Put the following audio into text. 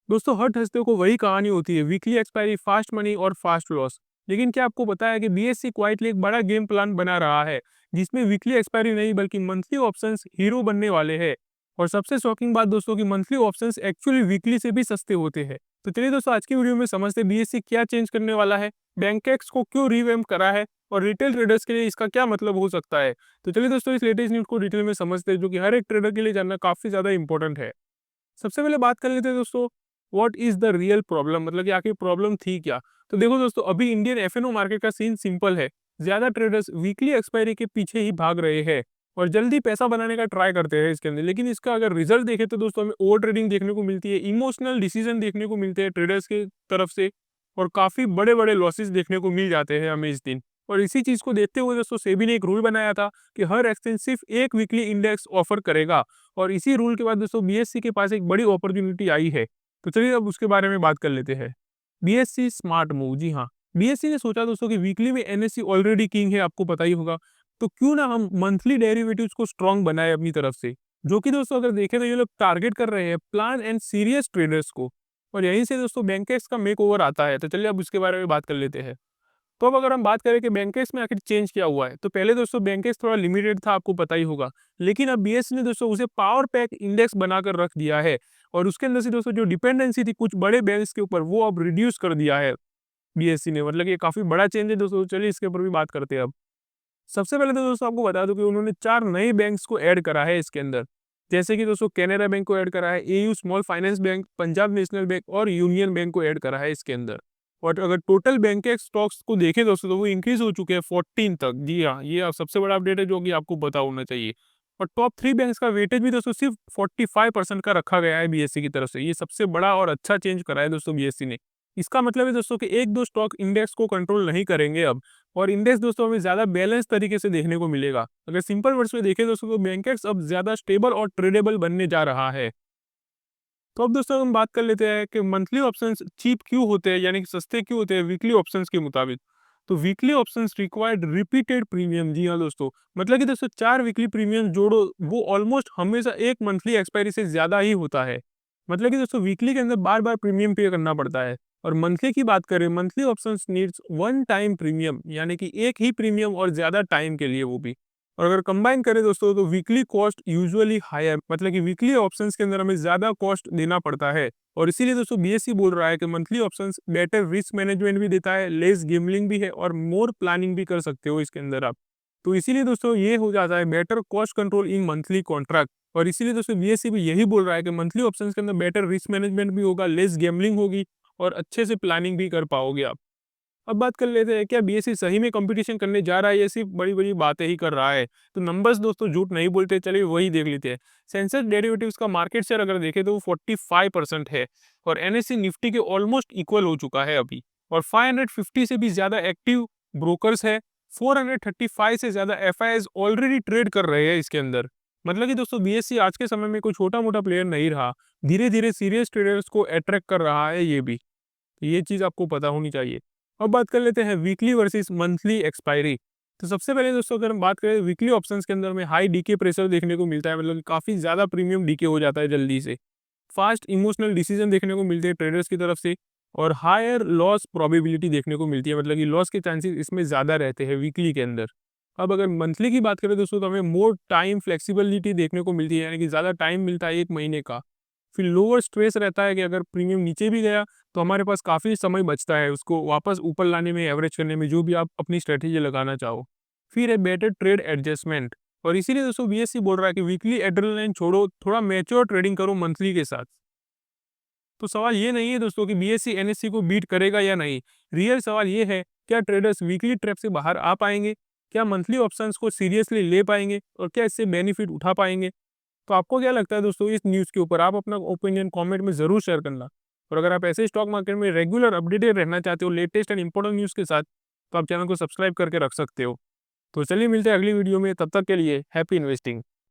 दोस्तों हर थर्सडे को वही कहानी होती है, वीकली एक्सपायरी, फास्ट मनी और फास्ट लॉस। लेकिन क्या आपको पता है कि बीएससी क्वाइटली एक बड़ा गेम प्लान बना रहा है, जिसमें वीकली एक्सपायरी नहीं बल्कि मंथली ऑप्शंस हीरो बनने वाले हैं। और सबसे शॉकिंग बात दोस्तों कि मंथली ऑप्शंस एक्चुअली वीकली से भी सस्ते होते हैं। तो चलिए दोस्तों आज की वीडियो में समझते हैं बीएससी क्या चेंज करने वाला है, बैंकेक्स को क्यों रिवैम्प करा है और रिटेल ट्रेडर्स के लिए इसका क्या मतलब हो सकता है। तो चलिए दोस्तों इस लेटेस्ट न्यूज को डिटेल में समझते हैं, जो कि हर एक ट्रेडर के लिए जानना काफी ज्यादा इंपॉर्टेंट है। सबसे पहले बात कर लेते हैं दोस्तों, what is the real problem, मतलब कि आखिर प्रॉब्लम थी क्या। तो देखो दोस्तों, अभी इंडियन एफएनओ मार्केट का सीन सिंपल है। ज्यादा ट्रेडर्स वीकली एक्सपायरी के पीछे ही भाग रहे हैं और जल्दी पैसा बनाने का ट्राई करते हैं इसके अंदर। लेकिन इसका अगर रिजल्ट देखें तो दोस्तों हमें ओवर ट्रेडिंग देखने को मिलती है, इमोशनल डिसीजन देखने को मिलते हैं ट्रेडर्स की तरफ से, और काफी बड़े बड़े लॉसेस देखने को मिल जाते हैं हमें इस दिन। और इसी चीज को देखते हुए दोस्तों सेबी ने एक रूल बनाया था कि हर एक्सचेंज सिर्फ एक वीकली इंडेक्स ऑफर करेगा। और इसी रूल के बाद दोस्तों बीएससी के पास एक बड़ी अपॉर्चुनिटी आई है। तो चलिए अब उसके बारे में बात कर लेते हैं। बीएससी स्मार्ट मूव, जी हाँ, बीएससी ने सोचा दोस्तों कि वीकली में एनएससी ऑलरेडी किंग है, आपको पता ही होगा। तो क्यों ना हम मंथली डेरिवेटिव्स को स्ट्रांग बनाए अपनी तरफ से, जो कि दोस्तों अगर देखें तो ये लोग टारगेट कर रहे हैं प्लान एंड सीरियस ट्रेडर्स को। और यहीं से दोस्तों बैंकेक्स का मेक ओवर आता है। तो चलिए अब उसके बारे में बात कर लेते हैं। तो अब अगर हम बात करें कि बैंकेक्स में आखिर चेंज क्या हुआ है, तो पहले दोस्तों बैंकेक्स थोड़ा लिमिटेड था, आपको पता ही होगा। लेकिन अब बीएससी ने दोस्तों उसे पावर पैक इंडेक्स बनाकर रख दिया है। और उसके अंदर से दोस्तों जो डिपेंडेंसी थी कुछ बड़े बैंक्स के ऊपर, वो अब रिड्यूस कर दिया है बीएससी ने। मतलब ये काफी बड़ा चेंज है दोस्तों। चलिए इसके ऊपर भी बात करते हैं अब। सबसे पहले तो दोस्तों आपको बता दूं कि उन्होंने 4 नए बैंक्स को ऐड करा है इसके अंदर। जैसे कि दोस्तों कैनरा बैंक को ऐड करा है, AU small finance bank, Punjab national bank और यूनियन बैंक को ऐड करा है इसके अंदर। और अगर टोटल बैंक के स्टॉक्स को देखें दोस्तों तो वो इंक्रीज हो चुके हैं 14 तक। जी हाँ, ये सबसे बड़ा अपडेट है जो कि आपको पता होना चाहिए। और टॉप 3 बैंक्स का वेटेज भी दोस्तों सिर्फ 45% का रखा गया है बीएससी की तरफ से। ये सबसे बड़ा और अच्छा चेंज करा है दोस्तों बीएससी ने। इसका मतलब है दोस्तों कि एक दो स्टॉक इंडेक्स को कंट्रोल नहीं करेंगे अब। और इंडेक्स दोस्तों हमें ज्यादा बैलेंस तरीके से देखने को मिलेगा। अगर सिंपल वर्ड्स में देखें दोस्तों तो बैंकेक्स अब ज्यादा स्टेबल और ट्रेडेबल बनने जा रहा है। तो अब दोस्तों हम बात कर लेते हैं कि मंथली ऑप्शंस चीप क्यों होते हैं, यानी कि सस्ते क्यों होते हैं वीकली ऑप्शंस के मुताबिक। तो weekly options required repeated premium, जी हाँ दोस्तों, मतलब कि दोस्तों 4 वीकली प्रीमियम जोड़ो, वो ऑलमोस्ट हमेशा एक मंथली एक्सपायरी से ज्यादा ही होता है। मतलब कि दोस्तों वीकली के अंदर बार बार प्रीमियम पे करना पड़ता है। और मंथली की बात करें, monthly options needs one time premium, यानी कि एक ही प्रीमियम और ज्यादा टाइम के लिए वो भी। और अगर कंबाइन करें दोस्तों तो वीकली कॉस्ट यूजुअली हायर, मतलब कि वीकली ऑप्शंस के अंदर हमें ज्यादा कॉस्ट देना पड़ता है। और इसीलिए दोस्तों बीएससी बोल रहा है कि monthly options better risk management भी देता है, लेस गेमलिंग भी है और मोर प्लानिंग भी कर सकते हो इसके अंदर आप। तो इसीलिए दोस्तों ये हो जाता है बेटर कॉस्ट कंट्रोल इन मंथली कॉन्ट्रैक्ट। और इसीलिए दोस्तों बीएससी भी यही बोल रहा है कि मंथली ऑप्शंस के अंदर बेटर रिस्क मैनेजमेंट भी होगा, लेस गेमलिंग होगी और अच्छे से प्लानिंग भी कर पाओगे आप। अब बात कर लेते हैं, क्या बीएससी सही में कंपटीशन करने जा रहा है या सिर्फ बड़ी-बड़ी बातें ही कर रहा है? तो नंबर्स दोस्तों झूठ नहीं बोलते, चलिए वही देख लेते हैं। सेंसेक्स डेरिवेटिव्स का मार्केट शेयर अगर देखें तो वो 45% है और एनएससी निफ्टी के ऑलमोस्ट इक्वल हो चुका है अभी। और 550 से भी ज्यादा एक्टिव ब्रोकर्स है, 435 से ज्यादा एफआईआईज ऑलरेडी ट्रेड कर रहे हैं इसके अंदर। मतलब कि दोस्तों बीएससी आज के समय में कोई छोटा-मोटा प्लेयर नहीं रहा, धीरे-धीरे सीरियस ट्रेडर्स को अट्रैक्ट कर रहा है ये भी। तो ये चीज़ आपको पता होनी चाहिए। अब बात कर लेते हैं वीकली वर्सेस मंथली एक्सपायरी। तो सबसे पहले दोस्तों अगर हम बात करें वीकली ऑप्शंस के अंदर में हाई डीके प्रेशर देखने को मिलता है, मतलब काफ़ी ज़्यादा प्रीमियम डीके हो जाता है जल्दी से। फास्ट इमोशनल डिसीजन देखने को मिलते हैं ट्रेडर्स की तरफ से। और हायर लॉस प्रोबेबिलिटी देखने को मिलती है, मतलब कि लॉस के चांसेस इसमें ज़्यादा रहते हैं वीकली के अंदर। अब अगर मंथली की बात करें दोस्तों तो हमें मोर टाइम फ्लेक्सिबिलिटी देखने को मिलती है, यानी कि ज़्यादा टाइम मिलता है 1 महीने का। फिर लोअर स्ट्रेस रहता है कि अगर प्रीमियम नीचे भी गया तो हमारे पास काफ़ी समय बचता है उसको वापस ऊपर लाने में, एवरेज करने में, जो भी आप अपनी स्ट्रेटेजी लगाना चाहो। फिर है बेटर ट्रेड एडजस्टमेंट। और इसीलिए दोस्तों बीएससी बोल रहा है कि वीकली एड्रेनलाइन छोड़ो, थोड़ा मैच्योर ट्रेडिंग करो मंथली के साथ। तो सवाल ये नहीं है दोस्तों कि बीएससी एनएससी को बीट करेगा या नहीं। रियल सवाल ये है, क्या ट्रेडर्स वीकली ट्रैप से बाहर आ पाएंगे, क्या मंथली ऑप्शंस को सीरियसली ले पाएंगे और क्या इससे बेनिफिट उठा पाएंगे। तो आपको क्या लगता है दोस्तों इस न्यूज़ के ऊपर? आप अपना ओपिनियन कमेंट में ज़रूर शेयर करना। और अगर आप ऐसे स्टॉक मार्केट में रेगुलर अपडेटेड रहना चाहते हो लेटेस्ट एंड इंपॉर्टेंट न्यूज़ के साथ, तो आप चैनल को सब्सक्राइब करके रख सकते हो। तो चलिए मिलते हैं अगली वीडियो में, तब तक के लिए हैप्पी इन्वेस्टिंग।